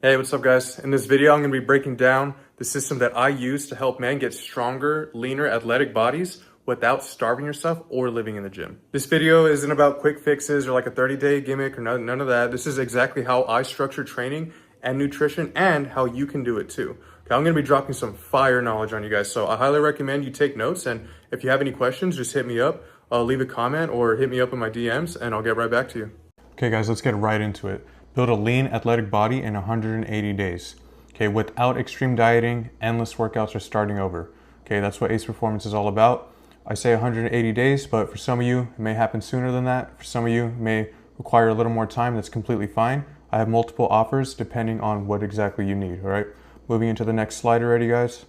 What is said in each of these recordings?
Hey, what's up guys? In this video, I'm going to be breaking down the system that I use to help men get stronger, leaner, athletic bodies without starving yourself or living in the gym. This video isn't about quick fixes or like a 30-day gimmick or none of that. This is exactly how I structure training and nutrition and how you can do it too. Okay, I'm going to be dropping some fire knowledge on you guys. So I highly recommend you take notes, and if you have any questions, just hit me up, leave a comment or hit me up in my DMs and I'll get right back to you. Okay guys, let's get right into it. Build a lean, athletic body in 180 days. Okay, without extreme dieting, endless workouts, or starting over. Okay, that's what Ace Performance is all about. I say 180 days, but for some of you, it may happen sooner than that. For some of you, it may require a little more time. That's completely fine. I have multiple offers depending on what exactly you need, all right? Moving into the next slide already, guys.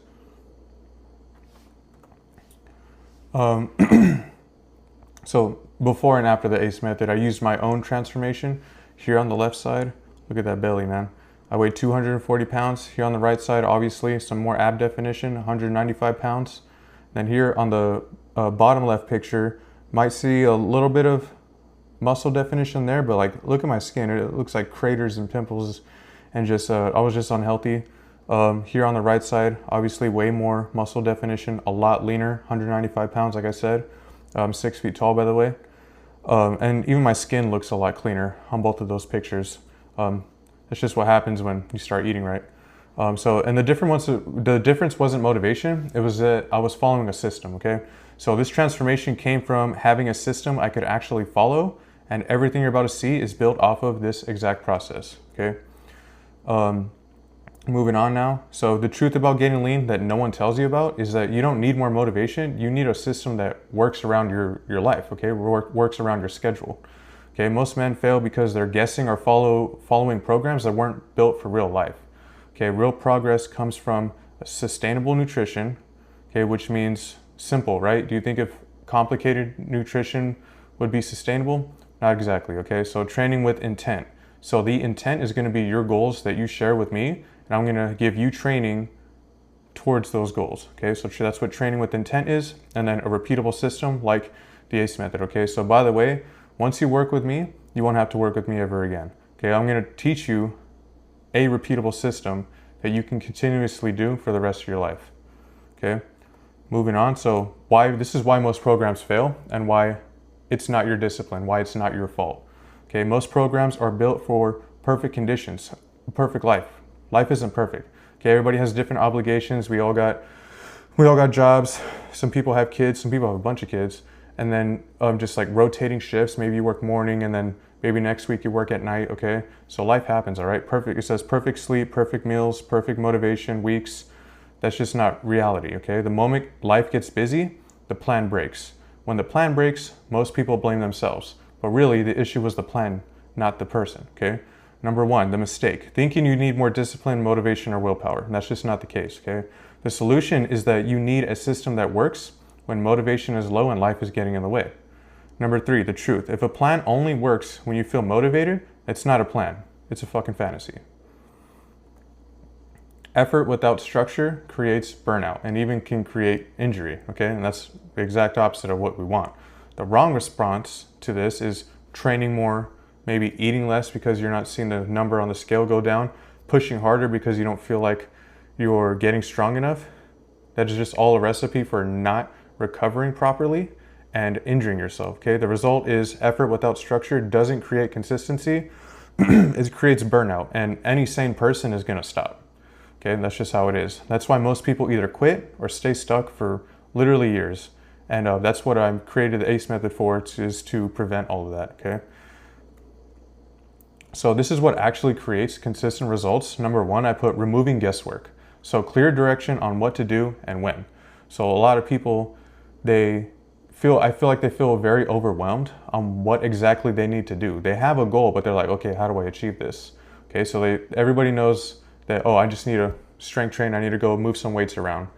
So before and after the ACE method, I used my own transformation. Here on the left side, look at that belly, man. I weighed 240 pounds. Here on the right side, obviously, some more ab definition, 195 pounds. Then here on the bottom left picture, might see a little bit of muscle definition there, but like, look at my skin. It looks like craters and pimples, and just, I was just unhealthy. Here on the right side, obviously way more muscle definition, a lot leaner, 195 pounds, like I said. I'm 6 feet tall, by the way. And even my skin looks a lot cleaner on both of those pictures. That's just what happens when you start eating right. And the difference wasn't motivation. It was that I was following a system, okay? So this transformation came from having a system I could actually follow, and everything you're about to see is built off of this exact process, okay? Moving on now. So the truth about getting lean that no one tells you about is that you don't need more motivation. You need a system that works around your life, okay? Works around your schedule. Okay, most men fail because they're guessing or following programs that weren't built for real life. Okay, real progress comes from sustainable nutrition, okay, which means simple, right? Do you think if complicated nutrition would be sustainable? Not exactly, okay? So training with intent. So the intent is going to be your goals that you share with me, and I'm going to give you training towards those goals, okay? So that's what training with intent is, and then a repeatable system like the ACE method, okay? So by the way, once you work with me, you won't have to work with me ever again, okay? I'm going to teach you a repeatable system that you can continuously do for the rest of your life, okay? Moving on, so this is why most programs fail and why it's not your discipline, why it's not your fault, okay? Most programs are built for perfect conditions, perfect life. Life isn't perfect. Okay, everybody has different obligations. We all got jobs. Some people have kids. Some people have a bunch of kids. And then just like rotating shifts. Maybe you work morning, and then maybe next week you work at night. Okay, so life happens. All right, perfect. It says perfect sleep, perfect meals, perfect motivation weeks. That's just not reality. Okay, the moment life gets busy, the plan breaks. When the plan breaks, most people blame themselves. But really, the issue was the plan, not the person. Okay. Number one, the mistake, thinking you need more discipline, motivation, or willpower. And that's just not the case, okay? The solution is that you need a system that works when motivation is low and life is getting in the way. Number three, the truth. If a plan only works when you feel motivated, it's not a plan. It's a fucking fantasy. Effort without structure creates burnout and even can create injury, okay? And that's the exact opposite of what we want. The wrong response to this is training more, maybe eating less because you're not seeing the number on the scale go down, pushing harder because you don't feel like you're getting strong enough. That is just all a recipe for not recovering properly and injuring yourself, okay? The result is effort without structure doesn't create consistency. It creates burnout, and any sane person is gonna stop, okay? And that's just how it is. That's why most people either quit or stay stuck for literally years. And that's what I created the ACE method for, is to prevent all of that, okay? So this is what actually creates consistent results. Number one, I put removing guesswork. So clear direction on what to do and when. So a lot of people, I feel like they feel very overwhelmed on what exactly they need to do. They have a goal, but they're like, okay, how do I achieve this? Okay, so everybody knows that, oh, I just need a strength train. I need to go move some weights around.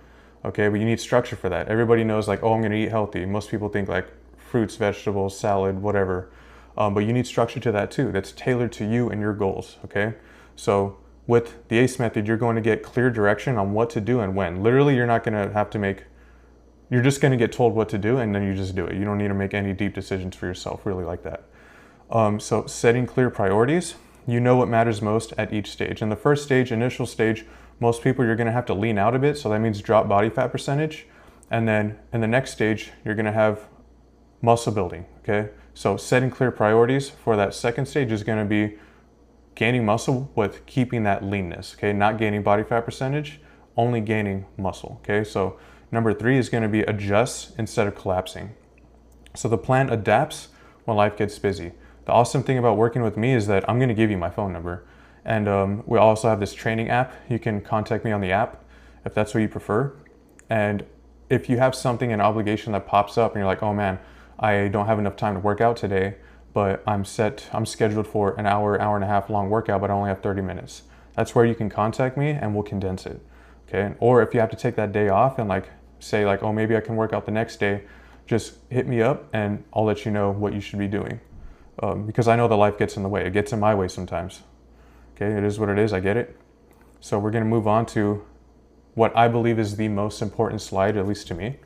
Okay, but you need structure for that. Everybody knows like, oh, I'm gonna eat healthy. Most people think like fruits, vegetables, salad, whatever. But you need structure to that too. That's tailored to you and your goals, okay? So with the ACE method, you're going to get clear direction on what to do and when. Literally, you're not gonna have to you're just gonna get told what to do and then you just do it. You don't need to make any deep decisions for yourself, really like that. So setting clear priorities. you know what matters most at each stage. In the first stage, initial stage, most people you're gonna have to lean out a bit, so that means drop body fat percentage. And then in the next stage, you're gonna have muscle building, okay? So setting clear priorities for that second stage is gonna be gaining muscle with keeping that leanness, okay? Not gaining body fat percentage, only gaining muscle, okay? So number 3 is gonna be adjust instead of collapsing. So the plan adapts when life gets busy. The awesome thing about working with me is that I'm gonna give you my phone number. And we also have this training app. You can contact me on the app if that's what you prefer. And if you have something, an obligation that pops up and you're like, oh man, I don't have enough time to work out today, but I'm scheduled for an hour, hour and a half long workout, but I only have 30 minutes. That's where you can contact me and we'll condense it, okay? Or if you have to take that day off and like say like, oh, maybe I can work out the next day, just hit me up and I'll let you know what you should be doing. Because I know that life gets in the way. It gets in my way sometimes. Okay, it is what it is, I get it. So we're gonna move on to what I believe is the most important slide, at least to me.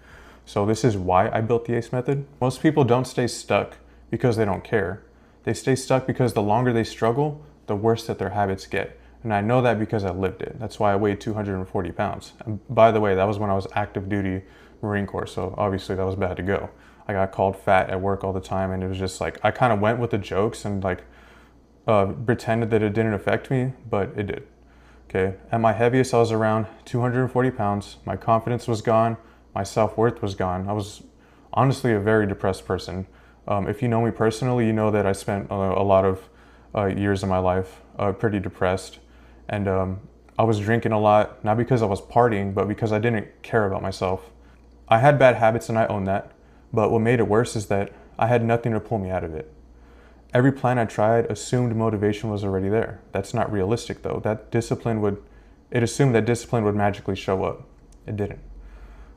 So this is why I built the ACE method. Most people don't stay stuck because they don't care. They stay stuck because the longer they struggle, the worse that their habits get. And I know that because I lived it. That's why I weighed 240 pounds. And by the way, that was when I was active duty Marine Corps. So obviously that was bad to go. I got called fat at work all the time. And it was just like, I kind of went with the jokes and like pretended that it didn't affect me, but it did. Okay. At my heaviest, I was around 240 pounds. My confidence was gone. My self-worth was gone. I was honestly a very depressed person. If you know me personally, you know that I spent a lot of years of my life pretty depressed. And I was drinking a lot, not because I was partying, but because I didn't care about myself. I had bad habits and I own that. But what made it worse is that I had nothing to pull me out of it. Every plan I tried assumed motivation was already there. That's not realistic though. It assumed that discipline would magically show up. It didn't.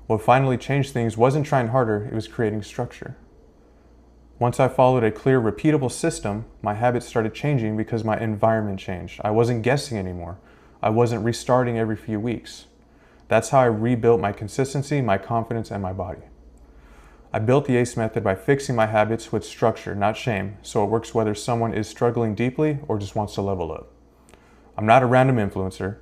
What finally changed things wasn't trying harder, it was creating structure. Once I followed a clear, repeatable system, my habits started changing because my environment changed. I wasn't guessing anymore. I wasn't restarting every few weeks. That's how I rebuilt my consistency, my confidence, and my body. I built the ACE method by fixing my habits with structure, not shame, so it works whether someone is struggling deeply or just wants to level up. I'm not a random influencer,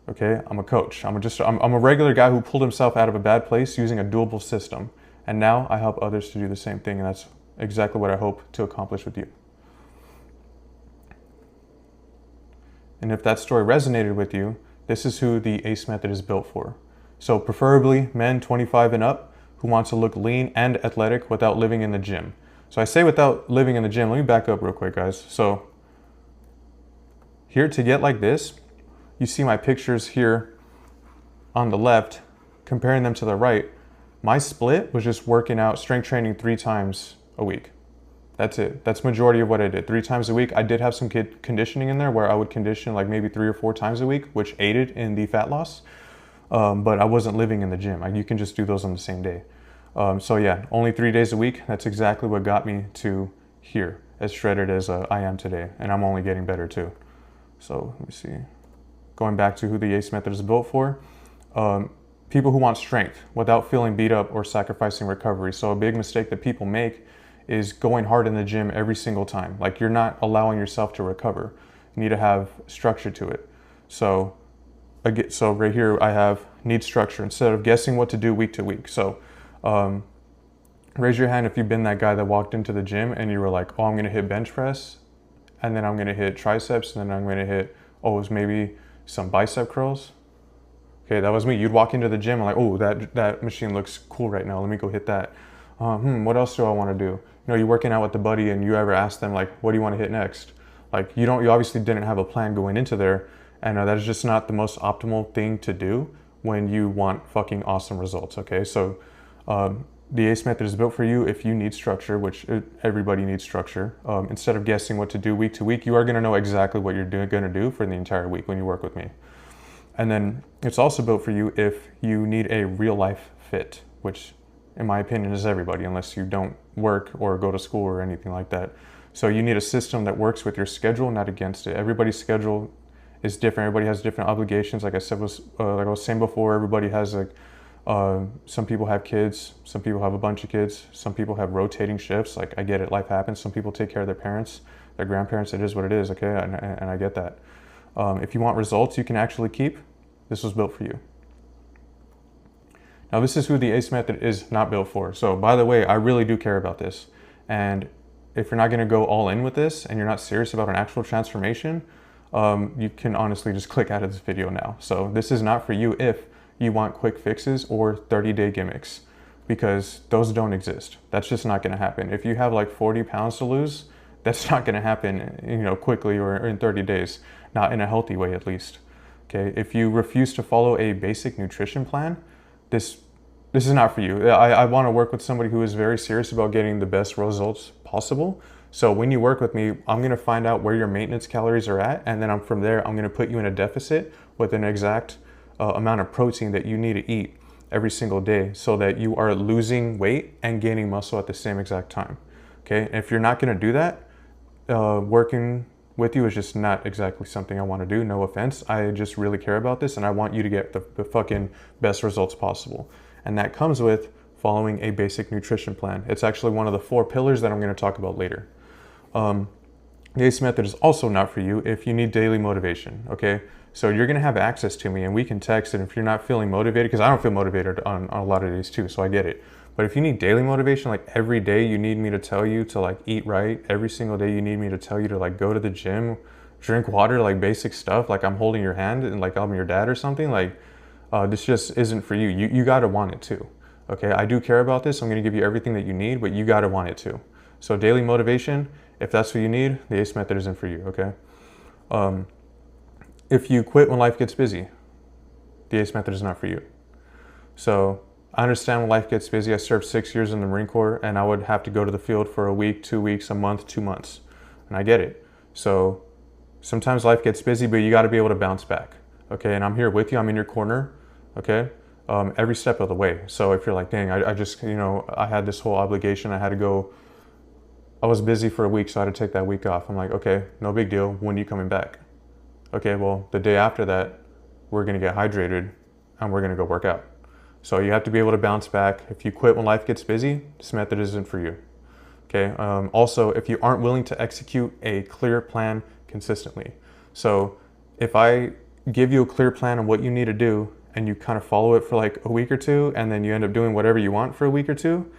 okay? I'm a coach. I'm a regular guy who pulled himself out of a bad place using a doable system. And now I help others to do the same thing, and that's exactly what I hope to accomplish with you. And if that story resonated with you, this is who the ACE method is built for. So preferably men 25 and up who want to look lean and athletic without living in the gym. So I say without living in the gym. Let me back up real quick, guys. So here to get like this, you see my pictures here on the left, comparing them to the right. My split was just working out, strength training 3 times a week. That's it. That's majority of what I did. 3 times a week. I did have some conditioning in there where I would condition like maybe 3 or 4 times a week, which aided in the fat loss. But I wasn't living in the gym. You can just do those on the same day. So yeah, only 3 days a week. That's exactly what got me to here, as shredded as I am today. And I'm only getting better too. So let me see. Going back to who the ACE method is built for. People who want strength without feeling beat up or sacrificing recovery. So a big mistake that people make is going hard in the gym every single time. Like you're not allowing yourself to recover. You need to have structure to it. So right here I have need structure instead of guessing what to do week to week. So raise your hand if you've been that guy that walked into the gym and you were like, oh, I'm gonna hit bench press and then I'm gonna hit triceps and then I'm gonna hit, maybe some bicep curls. Okay, that was me. You'd walk into the gym and like, oh, that machine looks cool right now. Let me go hit that. What else do I want to do? You know, you're working out with the buddy and you ever ask them like, what do you want to hit next? Like you obviously didn't have a plan going into there. And that is just not the most optimal thing to do when you want fucking awesome results, okay? So the ACE method is built for you if you need structure, which everybody needs structure. Instead of guessing what to do week to week, you are gonna know exactly what you're gonna do for the entire week when you work with me. And then it's also built for you if you need a real life fit, which in my opinion is everybody, unless you don't work or go to school or anything like that. So you need a system that works with your schedule, not against it. Everybody's schedule is different. Everybody has different obligations. Like I was saying before, everybody has like, some people have kids, some people have a bunch of kids, some people have rotating shifts. Like I get it, life happens. Some people take care of their parents Their grandparents, it is what it is, okay? And I get that. If you want results you can actually keep, this was built for you. Now this is who the ACE method is not built for. So by the way, I really do care about this. And if you're not gonna go all in with this and you're not serious about an actual transformation, you can honestly just click out of this video now. So this is not for you if you want quick fixes or 30-day gimmicks, because those don't exist. That's just not gonna happen. If you have like 40 pounds to lose, that's not gonna happen, you know, quickly or in 30 days, not in a healthy way at least. Okay, if you refuse to follow a basic nutrition plan, this is not for you. I want to work with somebody who is very serious about getting the best results possible. So when you work with me, I'm going to find out where your maintenance calories are at, and then from there I'm going to put you in a deficit with an exact amount of protein that you need to eat every single day, so that you are losing weight and gaining muscle at the same exact time. Okay, and if you're not going to do that, working with you is just not exactly something I want to do. No offense, I just really care about this and I want you to get the fucking best results possible. And that comes with following a basic nutrition plan. It's actually one of the 4 pillars that I'm going to talk about later. The ACE method is also not for you if you need daily motivation, okay? So you're going to have access to me and we can text it if you're not feeling motivated, because I don't feel motivated on a lot of days too, so I get it. But if you need daily motivation, like every day you need me to tell you to like eat right, every single day you need me to tell you to like go to the gym, drink water, like basic stuff, like I'm holding your hand and like I'm your dad or something, like this just isn't for you. You got to want it too. Okay, I do care about this. I'm going to give you everything that you need, but you got to want it too. So daily motivation, if that's what you need, the ACE method isn't for you, okay? If you quit when life gets busy, the ACE method is not for you. So I understand when life gets busy. I served 6 years in the Marine Corps and I would have to go to the field for a week, 2 weeks, a month, 2 months. And I get it. So sometimes life gets busy, but you got to be able to bounce back. Okay, and I'm here with you. I'm in your corner. Okay, every step of the way. So if you're like, dang, I just, you know, I had this whole obligation. I had to go. I was busy for a week, so I had to take that week off. I'm like, okay, no big deal. When are you coming back? Okay, well, the day after that, we're going to get hydrated and we're going to go work out. So you have to be able to bounce back. If you quit when life gets busy, this method isn't for you. Okay. Also, if you aren't willing to execute a clear plan consistently. So if I give you a clear plan on what you need to do and you kind of follow it for like a week or two and then you end up doing whatever you want for a week or two,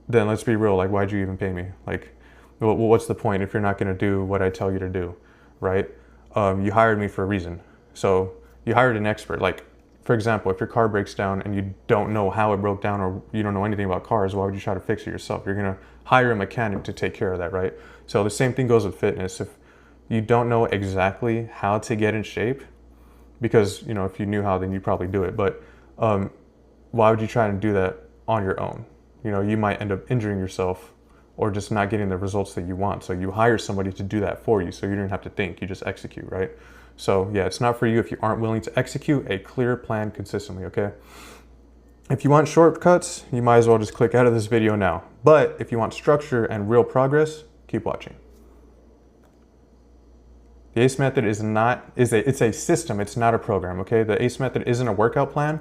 then let's be real, like why'd you even pay me? Like what's the point if you're not going to do what I tell you to do, right? You hired me for a reason. So you hired an expert. Like for example, if your car breaks down and you don't know how it broke down or you don't know anything about cars, why would you try to fix it yourself? You're going to hire a mechanic to take care of that, right? So the same thing goes with fitness. If you don't know exactly how to get in shape, because, you know, if you knew how, then you'd probably do it. But why would you try to do that on your own? You know, you might end up injuring yourself or just not getting the results that you want. So you hire somebody to do that for you. So you don't have to think, you just execute, right? So yeah, it's not for you if you aren't willing to execute a clear plan consistently, okay? If you want shortcuts, you might as well just click out of this video now. But if you want structure and real progress, keep watching. The ACE method is it's a system, it's not a program, okay? The ACE method isn't a workout plan,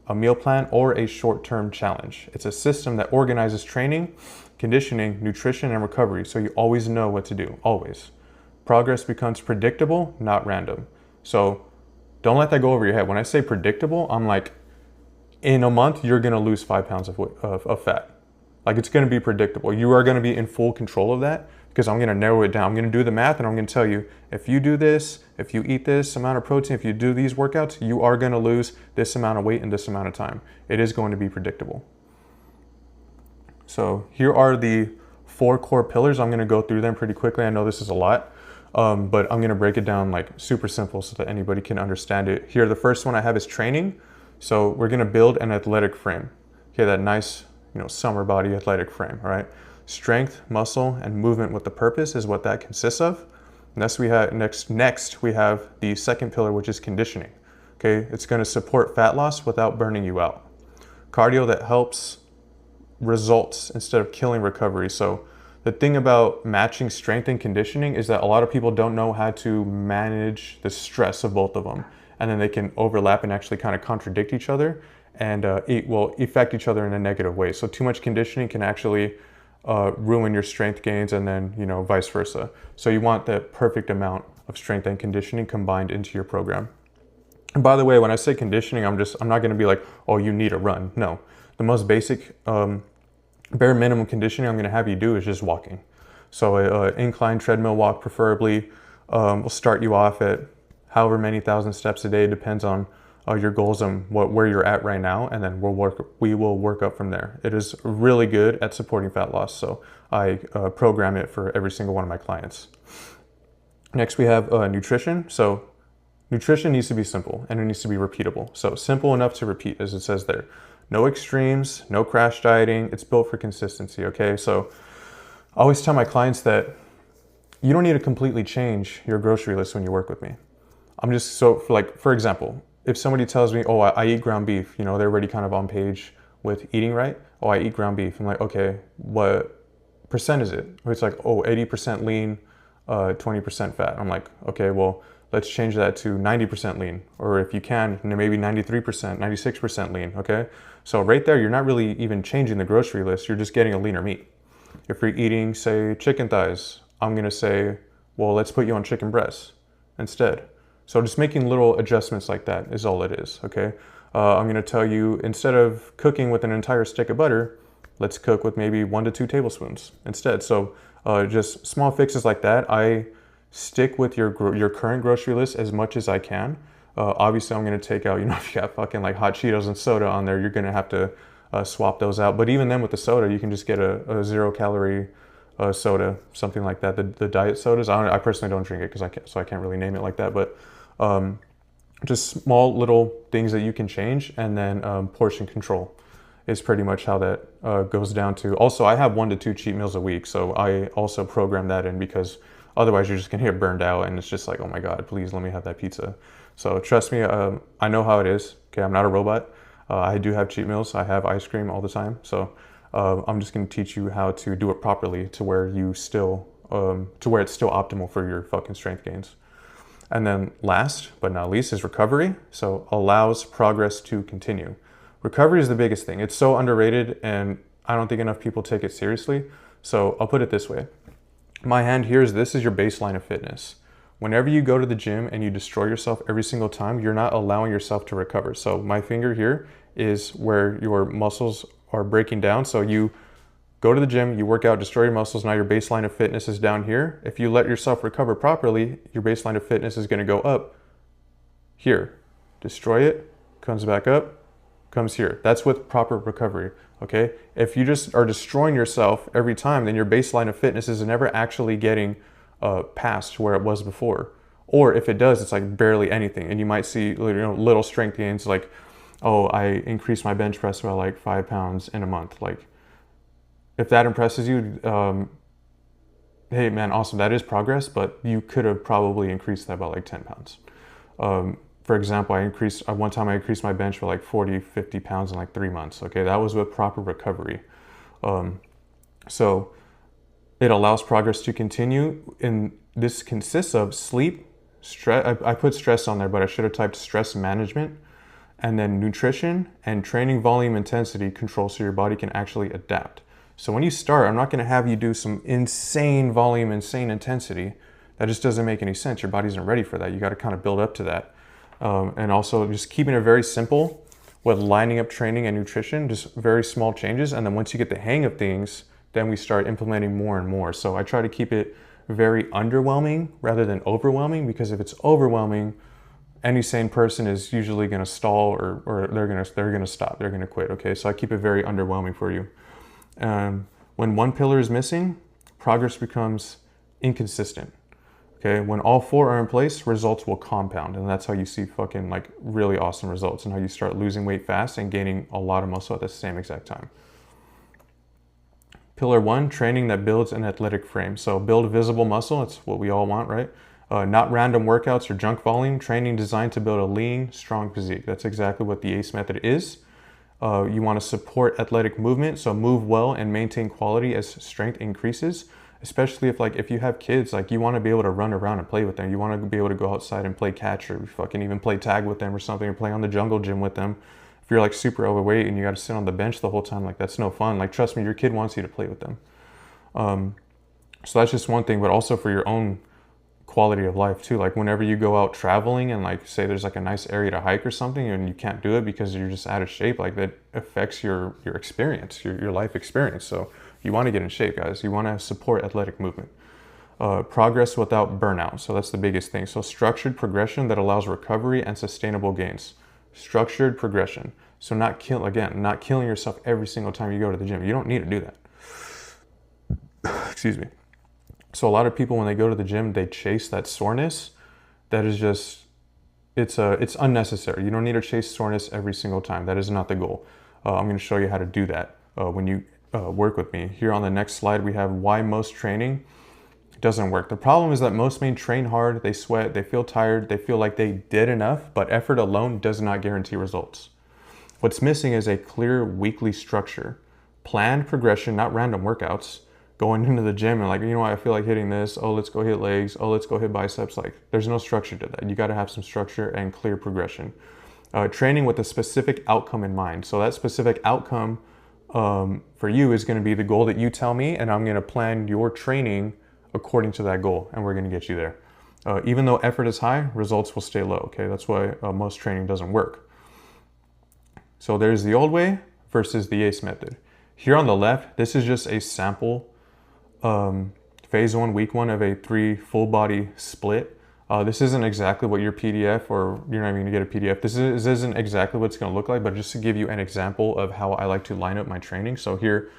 a meal plan, or a short-term challenge. It's a system that organizes training, conditioning, nutrition, and recovery, so you always know what to do, always. Progress becomes predictable, not random. So don't let that go over your head. When I say predictable, I'm like, in a month, you're gonna lose 5 pounds of fat. Like it's gonna be predictable. You are gonna be in full control of that because I'm gonna narrow it down. I'm gonna do the math and I'm gonna tell you, if you do this, if you eat this amount of protein, if you do these workouts, you are gonna lose this amount of weight in this amount of time. It is going to be predictable. So here are the 4 core pillars. I'm gonna go through them pretty quickly. I know this is a lot, but I'm gonna break it down like super simple so that anybody can understand it. Here, the first one I have is training. So we're gonna build an athletic frame. Okay, that nice, you know, summer body athletic frame, all right? Strength, muscle, and movement with the purpose is what that consists of. Next we have the second pillar, which is conditioning. Okay, it's going to support fat loss without burning you out. Cardio that helps results instead of killing recovery. So the thing about matching strength and conditioning is that a lot of people don't know how to manage the stress of both of them, and then they can overlap and actually kind of contradict each other and affect each other in a negative way. So too much conditioning can actually ruin your strength gains, and then, you know, vice versa. So you want the perfect amount of strength and conditioning combined into your program. And by the way, when I say conditioning, I'm not going to be like, oh, you need a run. No, the most basic, bare minimum conditioning I'm going to have you do is just walking. So an incline treadmill walk preferably will start you off at however many thousand steps a day, depends on your goals and where you're at right now, and then we will work up from there. It is really good at supporting fat loss, so I program it for every single one of my clients. Next, we have nutrition. So nutrition needs to be simple and it needs to be repeatable. So simple enough to repeat, as it says there. No extremes, no crash dieting. It's built for consistency, okay? So I always tell my clients that you don't need to completely change your grocery list when you work with me. I'm just for example, if somebody tells me, oh, I eat ground beef, you know, they're already kind of on page with eating right. Oh, I eat ground beef. I'm like, okay, what percent is it? It's like, oh, 80% lean, 20% fat. I'm like, okay, well, let's change that to 90% lean, or if you can, maybe 93%, 96% lean, okay? So right there, you're not really even changing the grocery list, you're just getting a leaner meat. If you're eating, say, chicken thighs, I'm gonna say, well, let's put you on chicken breasts instead. So just making little adjustments like that is all it is, okay? I'm gonna tell you, instead of cooking with an entire stick of butter, let's cook with maybe 1 to 2 tablespoons instead. So just small fixes like that. I stick with your current grocery list as much as I can. Obviously, I'm going to take out, you know, if you got fucking like hot Cheetos and soda on there, you're going to have to swap those out. But even then with the soda, you can just get a 0-calorie soda, something like that. The diet sodas, I personally don't drink it so I can't really name it like that. But just small little things that you can change, and then portion control is pretty much how that goes down to. Also, I have 1 to 2 cheat meals a week, so I also program that in, because otherwise you're just gonna get burned out and it's just like, oh my God, please let me have that pizza. So trust me, I know how it is. Okay, I'm not a robot. I do have cheat meals. I have ice cream all the time. So I'm just gonna teach you how to do it properly to where it's still optimal for your fucking strength gains. And then last but not least is recovery. So allows progress to continue. Recovery is the biggest thing. It's so underrated and I don't think enough people take it seriously. So I'll put it this way. My hand here this is your baseline of fitness. Whenever you go to the gym and you destroy yourself every single time, you're not allowing yourself to recover. So my finger here is where your muscles are breaking down. So you go to the gym, you work out, destroy your muscles. Now your baseline of fitness is down here. If you let yourself recover properly, your baseline of fitness is going to go up here. Destroy it, comes back up, comes here. That's with proper recovery, okay? If you just are destroying yourself every time, then your baseline of fitness is never actually getting past where it was before. Or if it does, it's like barely anything. And you might see, you know, little strength gains like, oh, I increased my bench press by like 5 pounds in a month. Like, if that impresses you, hey man, awesome, that is progress, but you could have probably increased that by like 10 pounds. For example, one time I increased my bench by like 40, 50 pounds in like 3 months. Okay, that was with proper recovery. So it allows progress to continue. And this consists of sleep, stress. I put stress on there, but I should have typed stress management, and then nutrition and training volume intensity control so your body can actually adapt. So when you start, I'm not going to have you do some insane volume, insane intensity. That just doesn't make any sense. Your body isn't ready for that. You got to kind of build up to that. And also just keeping it very simple with lining up training and nutrition, just very small changes. And then once you get the hang of things, then we start implementing more and more. So I try to keep it very underwhelming rather than overwhelming, because if it's overwhelming, any sane person is usually going to stall or they're going to stop. They're going to quit. Okay, so I keep it very underwhelming for you. When one pillar is missing, progress becomes inconsistent. Okay, when all 4 are in place, results will compound, and that's how you see fucking like really awesome results, and how you start losing weight fast and gaining a lot of muscle at the same exact time. Pillar 1, training that builds an athletic frame. So build visible muscle. That's what we all want, right? Not random workouts or junk volume. Training designed to build a lean, strong physique. That's exactly what the ACE method is. You want to support athletic movement, so move well and maintain quality as strength increases. Especially if you have kids, like you want to be able to run around and play with them. You want to be able to go outside and play catch, or fucking even play tag with them or something, or play on the jungle gym with them. If you're like super overweight and you got to sit on the bench the whole time, like that's no fun. Like trust me, your kid wants you to play with them. So that's just one thing, but also for your own quality of life too. Like whenever you go out traveling and like say there's like a nice area to hike or something and you can't do it because you're just out of shape, like that affects your experience, your life experience. So you want to get in shape, guys. You want to support athletic movement. Progress without burnout. So that's the biggest thing. So structured progression that allows recovery and sustainable gains. Structured progression. So not killing yourself every single time you go to the gym. You don't need to do that. Excuse me. So a lot of people, when they go to the gym, they chase that soreness. That is just, it's unnecessary. You don't need to chase soreness every single time. That is not the goal. I'm going to show you how to do that when you work with me. Here on the next slide, we have why most training doesn't work. The problem is that most men train hard, they sweat, they feel tired, they feel like they did enough, but effort alone does not guarantee results. What's missing is a clear weekly structure, planned progression, not random workouts. Going into the gym and like, you know what, I feel like hitting this. Oh, let's go hit legs. Oh, let's go hit biceps. Like, there's no structure to that. You got to have some structure and clear progression. Training with a specific outcome in mind. So that specific outcome for you is going to be the goal that you tell me, and I'm going to plan your training according to that goal, and we're going to get you there. Even though effort is high, results will stay low. Okay, that's why most training doesn't work. So there's the old way versus the ACE method. Here on the left, this is just a sample phase 1, week 1 of a 3 full body split. This isn't exactly what your PDF, or you're not even gonna get a PDF. This isn't exactly what it's gonna look like, but just to give you an example of how I like to line up my training. So here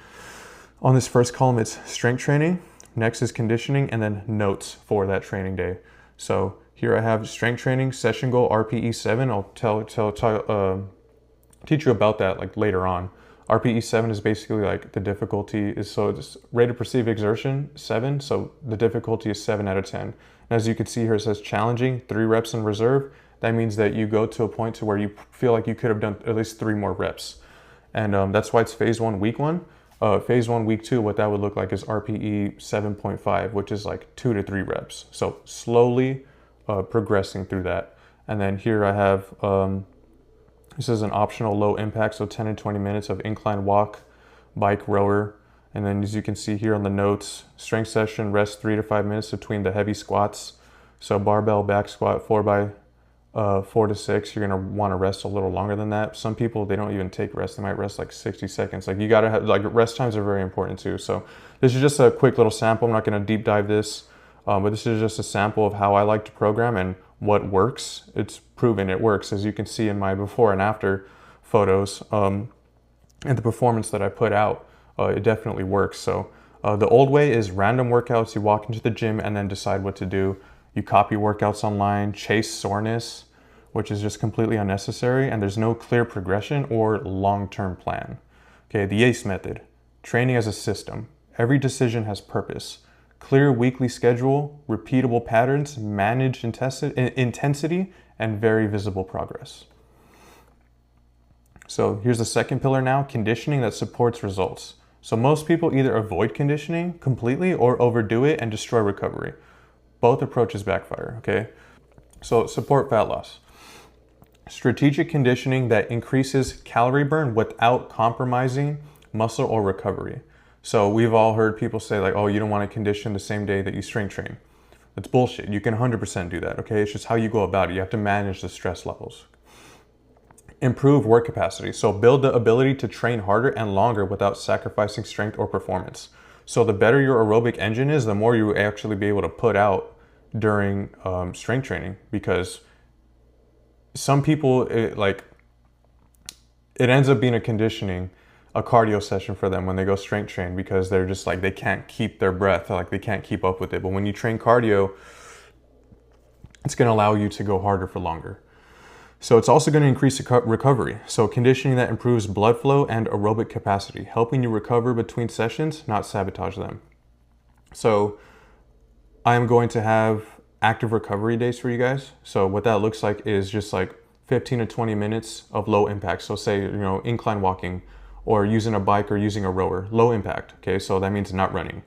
on this first column, it's strength training. Next is conditioning, and then notes for that training day. So here I have strength training, session goal, RPE 7. I'll teach you about that like later on. RPE 7 is basically like the difficulty is, so it's rated perceived exertion 7. So the difficulty is 7 out of 10. And as you can see here, it says challenging, 3 reps in reserve. That means that you go to a point to where you feel like you could have done at least 3 more reps. And that's why it's phase 1, week 1. Phase 1, week 2, what that would look like is RPE 7.5, which is like 2 to 3 reps. So slowly progressing through that. And then here I have, this is an optional low impact, so 10 and 20 minutes of incline walk, bike, rower. And then as you can see here on the notes, strength session, rest 3 to 5 minutes between the heavy squats. So barbell back squat, 4 to 6, you're gonna wanna rest a little longer than that. Some people, they don't even take rest. They might rest like 60 seconds. Like you gotta have, like rest times are very important too. So this is just a quick little sample. I'm not gonna deep dive this, but this is just a sample of how I like to program and what works. It's proven it works, as you can see in my before and after photos, and the performance that I put out, it definitely works. So the old way is random workouts. You walk into the gym and then decide what to do. You copy workouts online, chase soreness, which is just completely unnecessary, and there's no clear progression or long-term plan. Okay, the ACE method, training as a system. Every decision has purpose. Clear weekly schedule, repeatable patterns, managed intensity, and very visible progress. So here's the second pillar now, conditioning that supports results. So most people either avoid conditioning completely or overdo it and destroy recovery. Both approaches backfire, okay? So support fat loss. Strategic conditioning that increases calorie burn without compromising muscle or recovery. So we've all heard people say like, oh, you don't want to condition the same day that you strength train. That's bullshit. You can 100% do that, okay? It's just how you go about it. You have to manage the stress levels. Improve work capacity. So build the ability to train harder and longer without sacrificing strength or performance. So the better your aerobic engine is, the more you actually be able to put out during strength training, because some people, it ends up being a cardio session for them when they go strength train, because they're just like, they can't keep their breath, like they can't keep up with it. But when you train cardio, it's going to allow you to go harder for longer. So it's also going to increase recovery. So conditioning that improves blood flow and aerobic capacity, helping you recover between sessions, not sabotage them. So I am going to have active recovery days for you guys. So what that looks like is just like 15 to 20 minutes of low impact. So say, incline walking or using a bike or using a rower, low impact. Okay, so that means not running.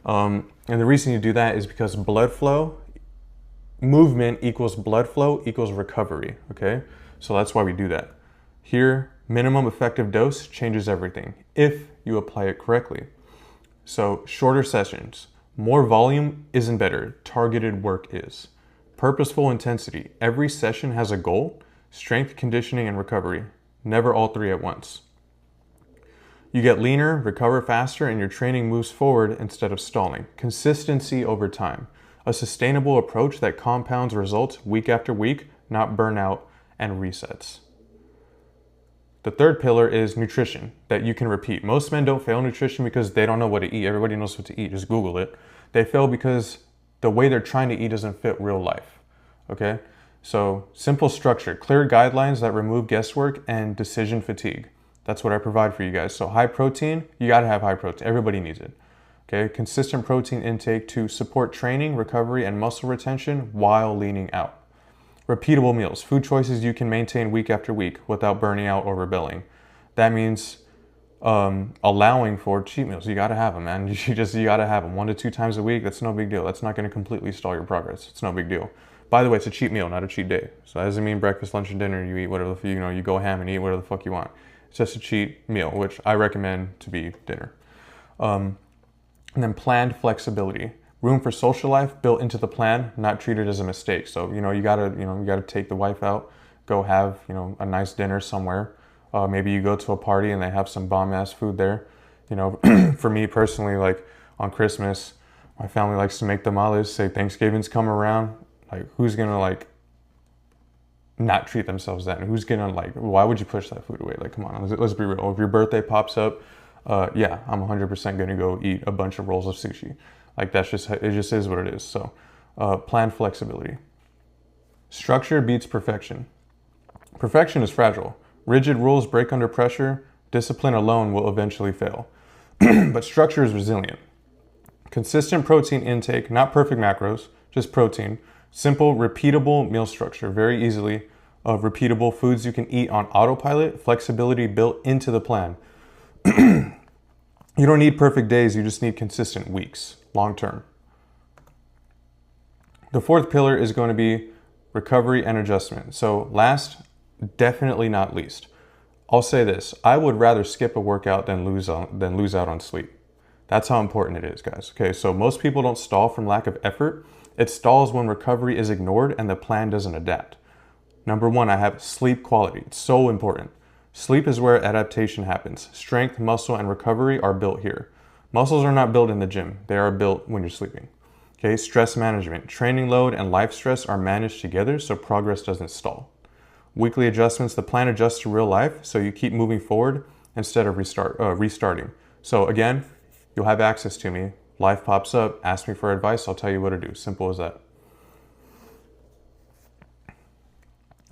And the reason you do that is because blood flow, movement equals blood flow equals recovery. Okay, so that's why we do that. Here, minimum effective dose changes everything if you apply it correctly. So shorter sessions. More volume isn't better. Targeted work is. Purposeful intensity. Every session has a goal. Strength, conditioning, and recovery. Never all three at once. You get leaner, recover faster, and your training moves forward instead of stalling. Consistency over time. A sustainable approach that compounds results week after week, not burnout and resets. The third pillar is nutrition that you can repeat. Most men don't fail nutrition because they don't know what to eat. Everybody knows what to eat. Just Google it. They fail because the way they're trying to eat doesn't fit real life. Okay? So simple structure, clear guidelines that remove guesswork and decision fatigue. That's what I provide for you guys. So high protein, you got to have high protein. Everybody needs it. Okay? Consistent protein intake to support training, recovery, and muscle retention while leaning out. Repeatable meals, food choices you can maintain week after week without burning out or rebelling. That means allowing for cheat meals. You got to have them, man. You got to have them 1 to 2 times a week. That's no big deal. That's not going to completely stall your progress. It's no big deal. By the way, it's a cheat meal, not a cheat day. So that doesn't mean breakfast, lunch, and dinner. You eat whatever you go ham and eat whatever the fuck you want. It's just a cheat meal, which I recommend to be dinner. And then planned flexibility. Room for social life built into the plan, not treated as a mistake. So, you gotta take the wife out, go have, a nice dinner somewhere. Maybe you go to a party and they have some bomb ass food there. For me personally, like on Christmas, my family likes to make tamales, say Thanksgiving's come around. Like, who's gonna not treat themselves then? Who's gonna why would you push that food away? Like, come on, let's be real. If your birthday pops up, yeah, I'm 100% gonna go eat a bunch of rolls of sushi. Like, it just is what it is. So, planned flexibility. Structure beats perfection. Perfection is fragile. Rigid rules break under pressure. Discipline alone will eventually fail. But structure is resilient. Consistent protein intake, not perfect macros, just protein. Simple, repeatable meal structure, very easily repeatable foods you can eat on autopilot, flexibility built into the plan. You don't need perfect days, you just need consistent weeks, long term. The fourth pillar is going to be recovery and adjustment. So last, definitely not least, I'll say this, I would rather skip a workout than lose out on sleep. That's how important it is, guys. Okay, so most people don't stall from lack of effort. It stalls when recovery is ignored and the plan doesn't adapt. Number one, I have sleep quality. It's so important. Sleep is where adaptation happens. Strength, muscle, and recovery are built here. Muscles are not built in the gym. They are built when you're sleeping. Okay, stress management. Training load and life stress are managed together so progress doesn't stall. Weekly adjustments. The plan adjusts to real life so you keep moving forward instead of restarting. So again, you'll have access to me. Life pops up, ask me for advice, I'll tell you what to do. Simple as that.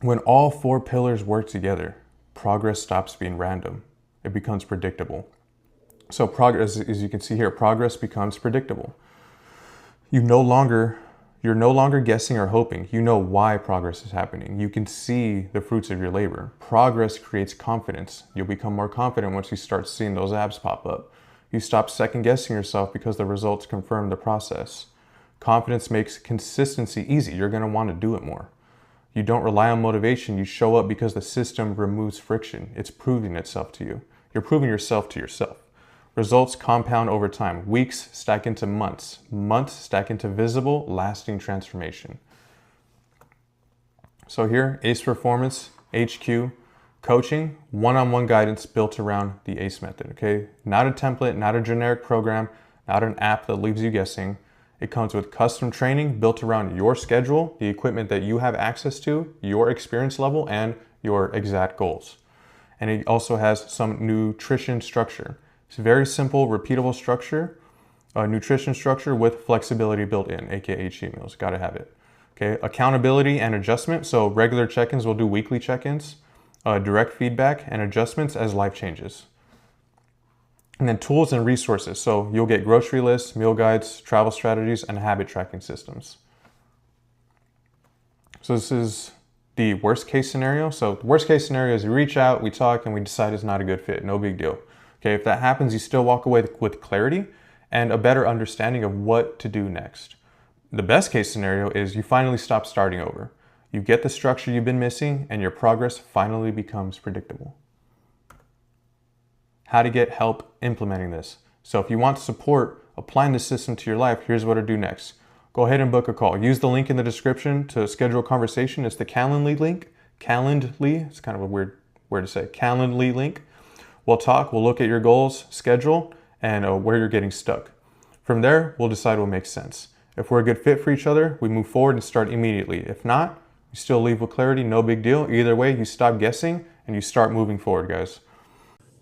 When all 4 pillars work together, progress stops being random. It becomes predictable. So progress, as you can see here, progress becomes predictable. You're no longer guessing or hoping. You know why progress is happening. You can see the fruits of your labor. Progress creates confidence. You'll become more confident once you start seeing those abs pop up. You stop second guessing yourself because the results confirm the process. Confidence makes consistency easy. You're going to want to do it more. You don't rely on motivation. You show up because the system removes friction. It's proving itself to you. You're proving yourself to yourself. Results compound over time. Weeks stack into months. Months stack into visible, lasting transformation. So here, ACE Performance, HQ, coaching, one-on-one guidance built around the ACE method, okay? Not a template, not a generic program, not an app that leaves you guessing. It comes with custom training built around your schedule, the equipment that you have access to, your experience level, and your exact goals. And it also has some nutrition structure. It's a very simple, repeatable structure, nutrition structure with flexibility built in, aka cheat meals. Gotta have it. Okay, accountability and adjustment. So regular check-ins, we'll do weekly check-ins. Direct feedback and adjustments as life changes. And then tools and resources. So you'll get grocery lists, meal guides, travel strategies, and habit tracking systems. So this is the worst case scenario. So the worst case scenario is you reach out, we talk, and we decide it's not a good fit. No big deal. Okay, if that happens, you still walk away with clarity and a better understanding of what to do next. The best case scenario is you finally stop starting over. You get the structure you've been missing and your progress finally becomes predictable. How to get help implementing this. So if you want support applying this system to your life, here's what to do next. Go ahead and book a call. Use the link in the description to schedule a conversation. It's the Calendly link. Calendly, it's kind of a weird word to say. Calendly link. We'll talk, we'll look at your goals, schedule, and where you're getting stuck. From there, we'll decide what makes sense. If we're a good fit for each other, we move forward and start immediately. If not, you still leave with clarity, no big deal. Either way, you stop guessing and you start moving forward, guys.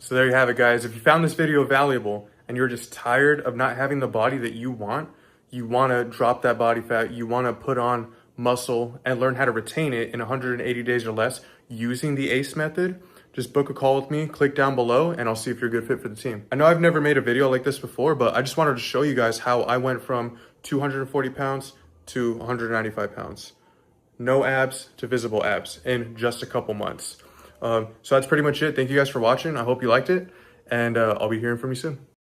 So there you have it, guys. If you found this video valuable and you're just tired of not having the body that you want to drop that body fat, you want to put on muscle and learn how to retain it in 180 days or less using the ACE method, just book a call with me, click down below, and I'll see if you're a good fit for the team. I know I've never made a video like this before, but I just wanted to show you guys how I went from 240 pounds to 195 pounds. No abs to visible abs in just a couple months. So that's pretty much it. Thank you guys for watching. I hope you liked it, and I'll be hearing from you soon.